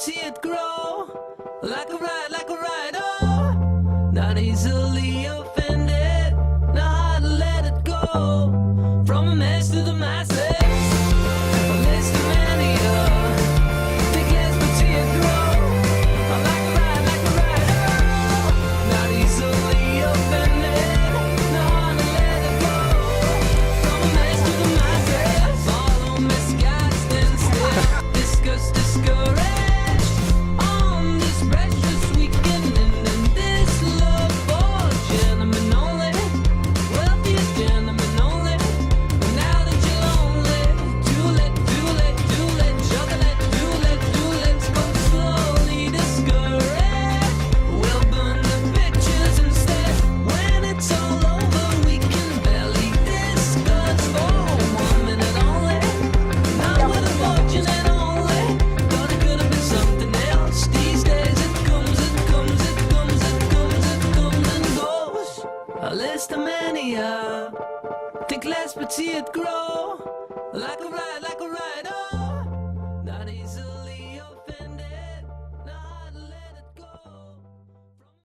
see it grow like a ride, oh, not easily offended, know how to let it go, from a mess to the masses, a list of many, think less but see it grow, like a ride, oh, not easily offended, know how to let it go, from a mess to the masses, follow misguided instead, discuss, discouraged, on this precious weekend, and this love for gentlemen only, wealthiest gentlemen only, but now that you're lonely, too late, juggle it, too late, go slowly, discouraged, we'll burn the pictures instead, when it's all over, we can barely discuss, for 1 minute only, not with a fortune and only, thought it could have been something else, these days it comes and goes, a list of many, think less but see it grow, like a ride,